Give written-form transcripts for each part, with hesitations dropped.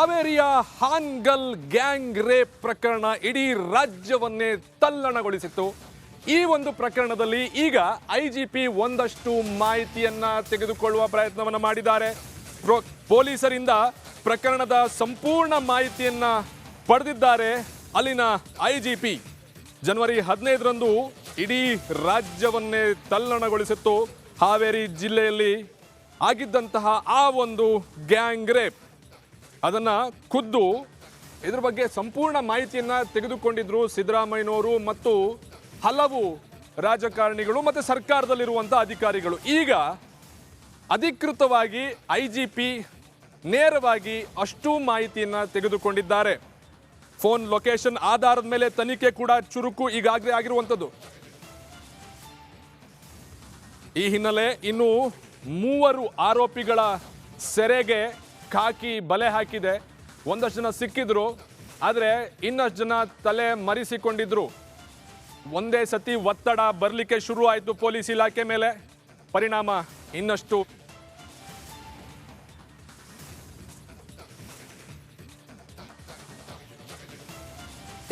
ಹಾವೇರಿಯ Hangal gang rape ಪ್ರಕರಣ ಇಡೀ ರಾಜ್ಯವನ್ನೇ ತಲ್ಲಣಗೊಳಿಸಿತ್ತು. ಈ ಒಂದು ಪ್ರಕರಣದಲ್ಲಿ ಈಗ ಐಜಿಪಿ ಒಂದಷ್ಟು ಮಾಹಿತಿಯನ್ನ ತೆಗೆದುಕೊಳ್ಳುವ ಪ್ರಯತ್ನವನ್ನ ಮಾಡಿದ್ದಾರೆ. ಪೊಲೀಸರಿಂದ ಪ್ರಕರಣದ ಸಂಪೂರ್ಣ ಮಾಹಿತಿಯನ್ನ ಪಡೆದಿದ್ದಾರೆ. ಅಲ್ಲಿನ ಐಜಿಪಿ ಜನವರಿ 15ರಂದು ಇಡೀ ರಾಜ್ಯವನ್ನೇ ತಲ್ಲಣಗೊಳಿಸಿತ್ತು. ಹಾವೇರಿ ಜಿಲ್ಲೆಯಲ್ಲಿ ಆಗಿದ್ದಂತಹ ಆ ಒಂದು ಗ್ಯಾಂಗ್ ರೇಪ್ ಅದನ್ನ ಖುದ್ದು ಇದ್ರ ಬಗ್ಗೆ ಸಂಪೂರ್ಣ ಮಾಹಿತಿಯನ್ನ ತೆಗೆದುಕೊಂಡಿದ್ರು ಸಿದ್ದರಾಮಯ್ಯನವರು ಮತ್ತು ಹಲವು ರಾಜಕಾರಣಿಗಳು ಮತ್ತು ಸರ್ಕಾರದಲ್ಲಿರುವಂತಹ ಅಧಿಕಾರಿಗಳು. ಈಗ ಅಧಿಕೃತವಾಗಿ ಐಜಿಪಿ ನೇರವಾಗಿ ಅಷ್ಟು ಮಾಹಿತಿಯನ್ನ ತೆಗೆದುಕೊಂಡಿದ್ದಾರೆ. ಫೋನ್ ಲೊಕೇಶನ್ ಆಧಾರದ ಮೇಲೆ ತನಿಖೆ ಕೂಡ ಚುರುಕು ಈಗಾಗಲೇ ಆಗಿರುವಂಥದ್ದು. ಈ ಹಿನ್ನೆಲೆ ಇನ್ನು 3 ಆರೋಪಿಗಳ ಸೆರೆಗೆ ಖಾಕಿ ಬಲೆ ಹಾಕಿದೆ. ಒಂದಷ್ಟು ಜನ ಸಿಕ್ಕಿದ್ರು, ಆದರೆ ಇನ್ನಷ್ಟು ಜನ ತಲೆ ಮರೆಸಿಕೊಂಡಿದ್ರು. ಒಂದೇ ಸತಿ ಒತ್ತಡ ಬರಲಿಕ್ಕೆ ಶುರು ಆಯಿತು ಪೊಲೀಸ್ ಇಲಾಖೆ ಮೇಲೆ. ಪರಿಣಾಮ ಇನ್ನಷ್ಟು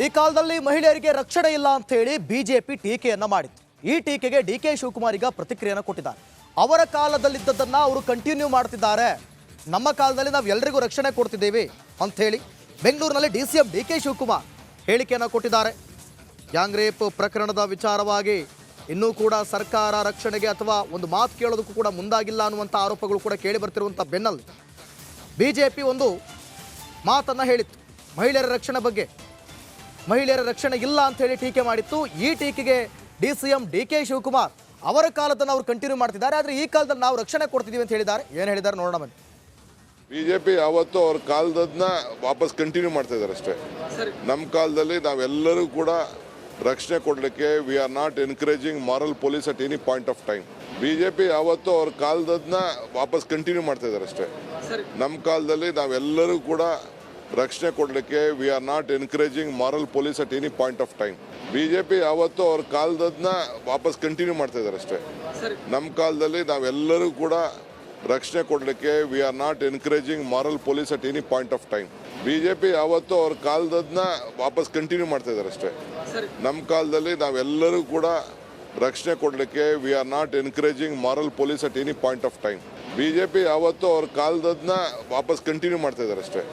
ಈ ಕಾಲದಲ್ಲಿ ಮಹಿಳೆಯರಿಗೆ ರಕ್ಷಣೆ ಇಲ್ಲ ಅಂತ ಹೇಳಿ ಬಿಜೆಪಿ ಟೀಕೆಯನ್ನ ಮಾಡಿತ್ತು. ಈ ಟೀಕೆಗೆ ಡಿಕೆ ಶಿವಕುಮಾರ್ ಈಗ ಪ್ರತಿಕ್ರಿಯೆಯನ್ನು ಕೊಟ್ಟಿದ್ದಾರೆ. ಅವರ ಕಾಲದಲ್ಲಿದ್ದದನ್ನ ಅವರು ಕಂಟಿನ್ಯೂ ಮಾಡ್ತಿದ್ದಾರೆ. ನಮ್ಮ ಕಾಲದಲ್ಲಿ ನಾವು ಎಲ್ರಿಗೂ ರಕ್ಷಣೆ ಕೊಡ್ತಿದ್ದೇವೆ ಅಂತ ಹೇಳಿ ಬೆಂಗಳೂರಿನಲ್ಲಿ ಡಿಸಿಎಂ ಡಿಕೆ ಶಿವಕುಮಾರ್ ಹೇಳಿಕೆಯನ್ನು ಕೊಟ್ಟಿದ್ದಾರೆ. ಗ್ಯಾಂಗ್ ರೇಪ್ ಪ್ರಕರಣದ ವಿಚಾರವಾಗಿ ಇನ್ನೂ ಕೂಡ ಸರ್ಕಾರ ರಕ್ಷಣೆಗೆ ಅಥವಾ ಒಂದು ಮಾತು ಕೇಳೋದಕ್ಕೂ ಕೂಡ ಮುಂದಾಗಿಲ್ಲ ಅನ್ನುವಂಥ ಆರೋಪಗಳು ಕೂಡ ಕೇಳಿ ಬರ್ತಿರುವಂಥ ಬೆನ್ನಲ್ಲಿ ಬಿಜೆಪಿ ಒಂದು ಮಾತನ್ನು ಹೇಳಿತ್ತು. ಮಹಿಳೆಯರ ರಕ್ಷಣೆ ಬಗ್ಗೆ, ಮಹಿಳೆಯರ ರಕ್ಷಣೆ ಇಲ್ಲ ಅಂತ ಹೇಳಿ ಟೀಕೆ ಮಾಡಿತ್ತು. ಈ ಟೀಕೆಗೆ ಡಿಸಿಎಂ ಡಿಕೆ ಶಿವಕುಮಾರ್ ಅವರ ಕಾಲದನ್ನು ಅವರು ಕಂಟಿನ್ಯೂ ಮಾಡ್ತಿದ್ದಾರೆ, ಆದರೆ ಈ ಕಾಲದಲ್ಲಿ ನಾವು ರಕ್ಷಣೆ ಕೊಡ್ತಿದ್ದೀವಿ ಅಂತ ಹೇಳಿದ್ದಾರೆ. ಏನು ಹೇಳಿದ್ದಾರೆ ನೋಡೋಣ ಬನ್ನಿ. ಬಿಜೆಪಿ ಯಾವತ್ತೂ ಅವ್ರ ಕಾಲದನ್ನ ವಾಪಸ್ ಕಂಟಿನ್ಯೂ ಮಾಡ್ತಾ ಇದ್ದಾರೆ ಅಷ್ಟೇ. ನಮ್ಮ ಕಾಲದಲ್ಲಿ ನಾವೆಲ್ಲರೂ ಕೂಡ ರಕ್ಷಣೆ ಕೊಡಲಿಕ್ಕೆ we are not encouraging moral police at any point of time. BJP ಯಾವತ್ತೂ ಅವ್ರ ಕಾಲದನ್ನ ವಾಪಸ್ ಕಂಟಿನ್ಯೂ ಮಾಡ್ತಾ ಇದ್ದಾರೆ ಅಷ್ಟೇ. ನಮ್ಮ ಕಾಲದಲ್ಲಿ ನಾವೆಲ್ಲರೂ ಕೂಡ ರಕ್ಷಣೆ ಕೊಡಲಿಕ್ಕೆ we are not encouraging moral police at any point of time. BJP ಯಾವತ್ತೂ ಅವ್ರ ಕಾಲದನ್ನ ವಾಪಸ್ ಕಂಟಿನ್ಯೂ ಮಾಡ್ತಾ ಇದ್ದಾರೆ ಅಷ್ಟೇ. ನಮ್ಮ ಕಾಲದಲ್ಲಿ ನಾವೆಲ್ಲರೂ ಕೂಡ ರಕ್ಷಣೆ ಕೊಡಲಿಕ್ಕೆ we are not encouraging moral police at any point of time. BJP ಯಾವತ್ತೂ ಅವ್ರ ಕಾಲದನ್ನ ವಾಪಸ್ ಕಂಟಿನ್ಯೂ ಮಾಡ್ತಾ ಇದ್ದಾರೆ ಅಷ್ಟೇ. ನಮ್ಮ ಕಾಲದಲ್ಲಿ ನಾವೆಲ್ಲರೂ ಕೂಡ ರಕ್ಷಣೆ ಕೊಡಲಿಕ್ಕೆ we are not encouraging moral police at any point of time. BJP ಯಾವತ್ತೂ ಅವ್ರ ಕಾಲದನ್ನ ವಾಪಸ್ ಕಂಟಿನ್ಯೂ ಮಾಡ್ತಾ ಇದ್ದಾರೆ ಅಷ್ಟೇ.